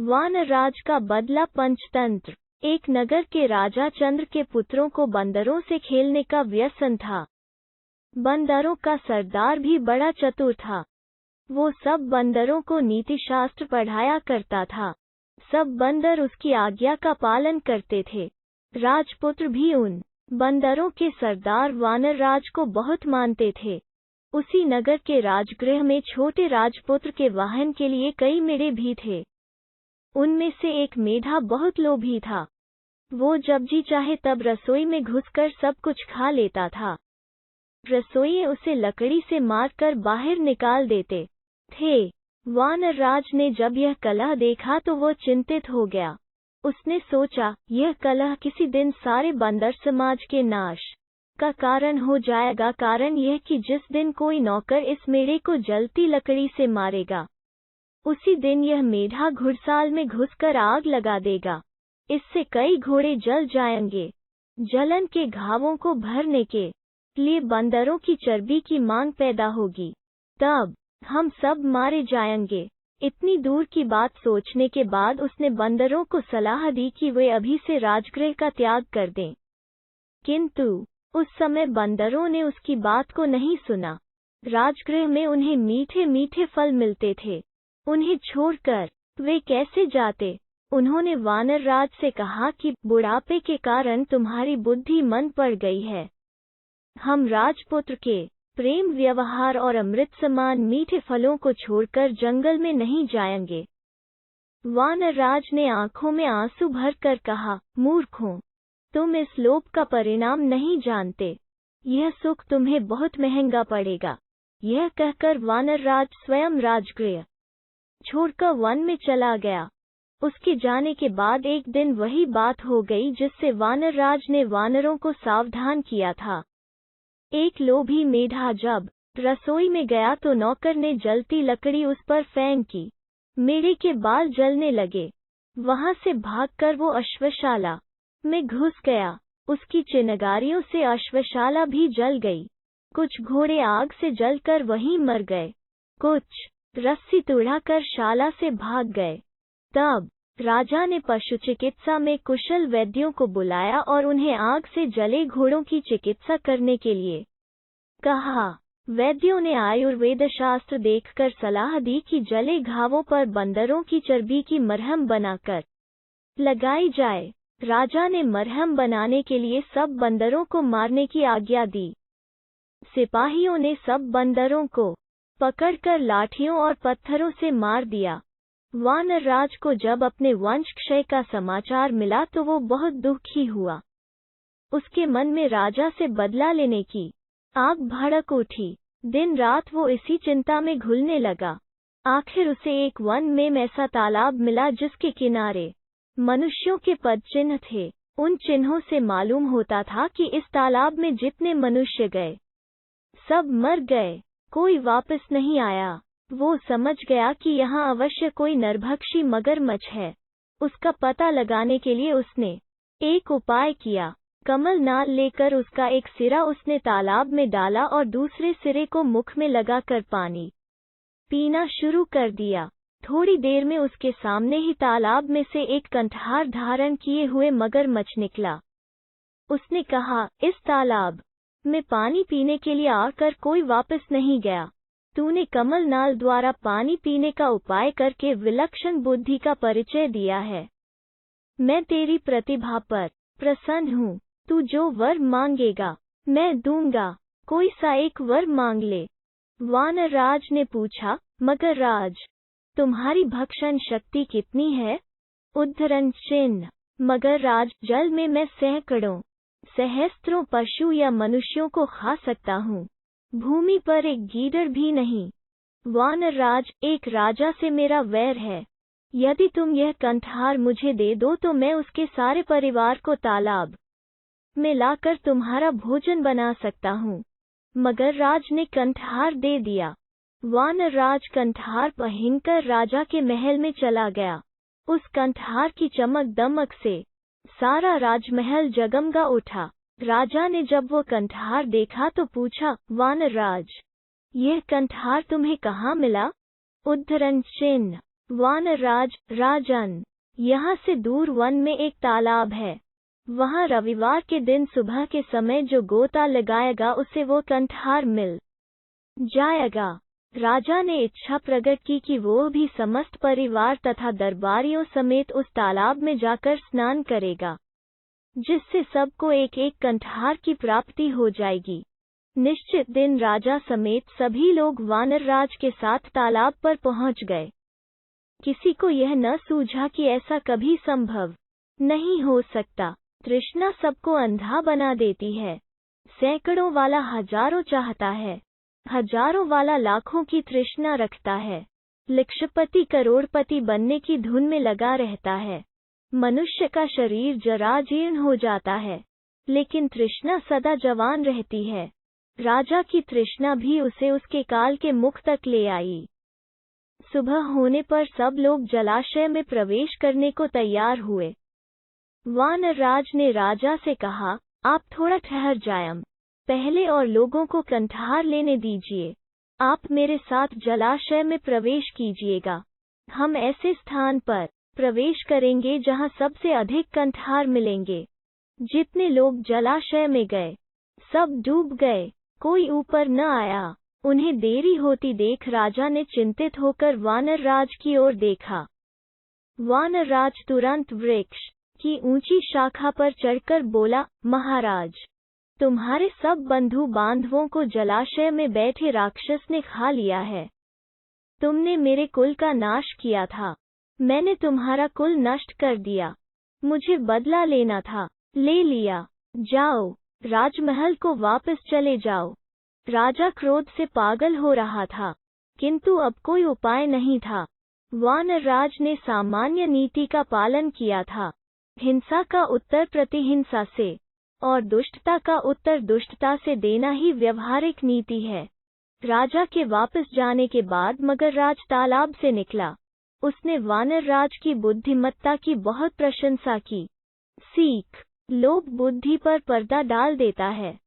वानरराज का बदला पंचतंत्र। एक नगर के राजा चंद्र के पुत्रों को बंदरों से खेलने का व्यसन था। बंदरों का सरदार भी बड़ा चतुर था। वो सब बंदरों को नीतिशास्त्र पढ़ाया करता था। सब बंदर उसकी आज्ञा का पालन करते थे। राजपुत्र भी उन बंदरों के सरदार वानरराज को बहुत मानते थे। उसी नगर के राजगृह में छोटे राजपुत्र के वाहन के लिए कई मेढ़े भी थे। उनमें से एक मेढ़ा बहुत लोभी था। वो जब जी चाहे तब रसोई में घुसकर सब कुछ खा लेता था। रसोइये उसे लकड़ी से मारकर बाहर निकाल देते थे। वानरराज ने जब यह कलह देखा तो वो चिंतित हो गया। उसने सोचा, यह कलह किसी दिन सारे बंदर समाज के नाश का कारण हो जाएगा। कारण यह कि जिस दिन कोई नौकर इस मेढ़े को जलती लकड़ी से मारेगा, उसी दिन यह मेढ़ा घुड़साल में घुसकर आग लगा देगा। इससे कई घोड़े जल जाएंगे। जलन के घावों को भरने के लिए बंदरों की चर्बी की मांग पैदा होगी। तब हम सब मारे जाएंगे। इतनी दूर की बात सोचने के बाद उसने बंदरों को सलाह दी कि वे अभी से राजगृह का त्याग कर दें। किंतु उस समय बंदरों ने उसकी बात को नहीं सुना। राजगृह में उन्हें मीठे मीठे फल मिलते थे। उन्हें छोड़कर वे कैसे जाते? उन्होंने वानरराज से कहा कि बुढ़ापे के कारण तुम्हारी बुद्धि मंद पड़ गई है। हम राजपुत्र के प्रेम व्यवहार और अमृत समान मीठे फलों को छोड़कर जंगल में नहीं जाएंगे। वानरराज ने आंखों में आंसू भरकर कहा, मूर्खों, तुम इस लोभ का परिणाम नहीं जानते। यह सुख तुम्हें बहुत महंगा पड़ेगा। यह कहकर वानरराज स्वयं राजगृह छोड़कर वन में चला गया। उसके जाने के बाद एक दिन वही बात हो गई जिससे वानरराज ने वानरों को सावधान किया था। एक लोभी मेढ़ा जब रसोई में गया तो नौकर ने जलती लकड़ी उस पर फेंकी। मेढ़े के बाल जलने लगे। वहां से भागकर वो अश्वशाला में घुस गया। उसकी चिनगारियों से अश्वशाला भी जल गई। कुछ घोड़े आग से जलकर वहीं मर गए। कुछ रस्सी तुड़ाकर शाला से भाग गए। तब राजा ने पशु चिकित्सा में कुशल वैद्यों को बुलाया और उन्हें आग से जले घोड़ों की चिकित्सा करने के लिए कहा। वैद्यों ने आयुर्वेद शास्त्र देखकर सलाह दी कि जले घावों पर बंदरों की चर्बी की मरहम बनाकर लगाई जाए। राजा ने मरहम बनाने के लिए सब बंदरों को मारने की आज्ञा दी। सिपाहियों ने सब बंदरों को पकड़कर लाठियों और पत्थरों से मार दिया। वानरराज को जब अपने वंश क्षय का समाचार मिला तो वो बहुत दुखी हुआ। उसके मन में राजा से बदला लेने की आग भड़क उठी। दिन रात वो इसी चिंता में घुलने लगा। आखिर उसे एक वन में ऐसा तालाब मिला जिसके किनारे मनुष्यों के पद चिन्ह थे। उन चिन्हों से मालूम होता था कि इस तालाब में जितने मनुष्य गए सब मर गए। कोई वापस नहीं आया। वो समझ गया कि यहाँ अवश्य कोई नरभक्षी मगरमच्छ है। उसका पता लगाने के लिए उसने एक उपाय किया। कमल नाल लेकर उसका एक सिरा उसने तालाब में डाला और दूसरे सिरे को मुख में लगाकर पानी पीना शुरू कर दिया। थोड़ी देर में उसके सामने ही तालाब में से एक कंठहार धारण किए हुए मगरमच्छ निकला। उसने कहा, इस तालाब में पानी पीने के लिए आकर कोई वापस नहीं गया। तूने कमल नाल द्वारा पानी पीने का उपाय करके विलक्षण बुद्धि का परिचय दिया है। मैं तेरी प्रतिभा पर प्रसन्न हूँ। तू जो वर मांगेगा मैं दूंगा। कोई सा एक वर मांग ले। वानरराज ने पूछा, मगरराज, तुम्हारी भक्षण शक्ति कितनी है? उद्धरण चिन्ह। मगरराज, जल में मैं सैकड़ों सहस्त्रों पशु या मनुष्यों को खा सकता हूँ। भूमि पर एक गीदड़ भी नहीं। वानरराज, एक राजा से मेरा वैर है। यदि तुम यह कंठहार मुझे दे दो तो मैं उसके सारे परिवार को तालाब में लाकर तुम्हारा भोजन बना सकता हूँ। मगरराज ने कंठहार दे दिया। वानरराज कंठहार पहनकर राजा के महल में चला गया। उस कंठहार की चमक दमक से सारा राजमहल जगमगा उठा। राजा ने जब वो कंठहार देखा तो पूछा, वानरराज, यह कंठहार तुम्हें कहाँ मिला? उद्धरण चिन्ह। वानरराज, राजन, यहाँ से दूर वन में एक तालाब है। वहाँ रविवार के दिन सुबह के समय जो गोता लगाएगा उसे वो कंठहार मिल जाएगा। राजा ने इच्छा प्रकट की कि वो भी समस्त परिवार तथा दरबारियों समेत उस तालाब में जाकर स्नान करेगा, जिससे सबको एक एक कंठहार की प्राप्ति हो जाएगी। निश्चित दिन राजा समेत सभी लोग वानरराज के साथ तालाब पर पहुंच गए। किसी को यह न सूझा कि ऐसा कभी संभव नहीं हो सकता। तृष्णा सबको अंधा बना देती है। सैकड़ों वाला हजारों चाहता है, हजारों वाला लाखों की तृष्णा रखता है। लक्षपति करोड़पति बनने की धुन में लगा रहता है। मनुष्य का शरीर जरा जीर्ण हो जाता है, लेकिन तृष्णा सदा जवान रहती है। राजा की तृष्णा भी उसे उसके काल के मुख तक ले आई। सुबह होने पर सब लोग जलाशय में प्रवेश करने को तैयार हुए। वानरराज ने राजा से कहा, आप थोड़ा ठहर जाएं, पहले और लोगों को कंठहार लेने दीजिए। आप मेरे साथ जलाशय में प्रवेश कीजिएगा। हम ऐसे स्थान पर प्रवेश करेंगे जहां सबसे अधिक कंठहार मिलेंगे। जितने लोग जलाशय में गए, सब डूब गए, कोई ऊपर न आया। उन्हें देरी होती देख राजा ने चिंतित होकर वानरराज की ओर देखा। वानरराज तुरंत वृक्ष की ऊंची शाखा पर चढ़कर बोला, महाराज, तुम्हारे सब बंधु बांधवों को जलाशय में बैठे राक्षस ने खा लिया है। तुमने मेरे कुल का नाश किया था, मैंने तुम्हारा कुल नष्ट कर दिया। मुझे बदला लेना था, ले लिया। जाओ, राजमहल को वापस चले जाओ। राजा क्रोध से पागल हो रहा था, किंतु अब कोई उपाय नहीं था। वानरराज ने सामान्य नीति का पालन किया था। हिंसा का उत्तर प्रतिहिंसा से और दुष्टता का उत्तर दुष्टता से देना ही व्यवहारिक नीति है। राजा के वापस जाने के बाद मगरराज तालाब से निकला। उसने वानरराज की बुद्धिमत्ता की बहुत प्रशंसा की। सीख, लोभ बुद्धि पर पर्दा डाल देता है।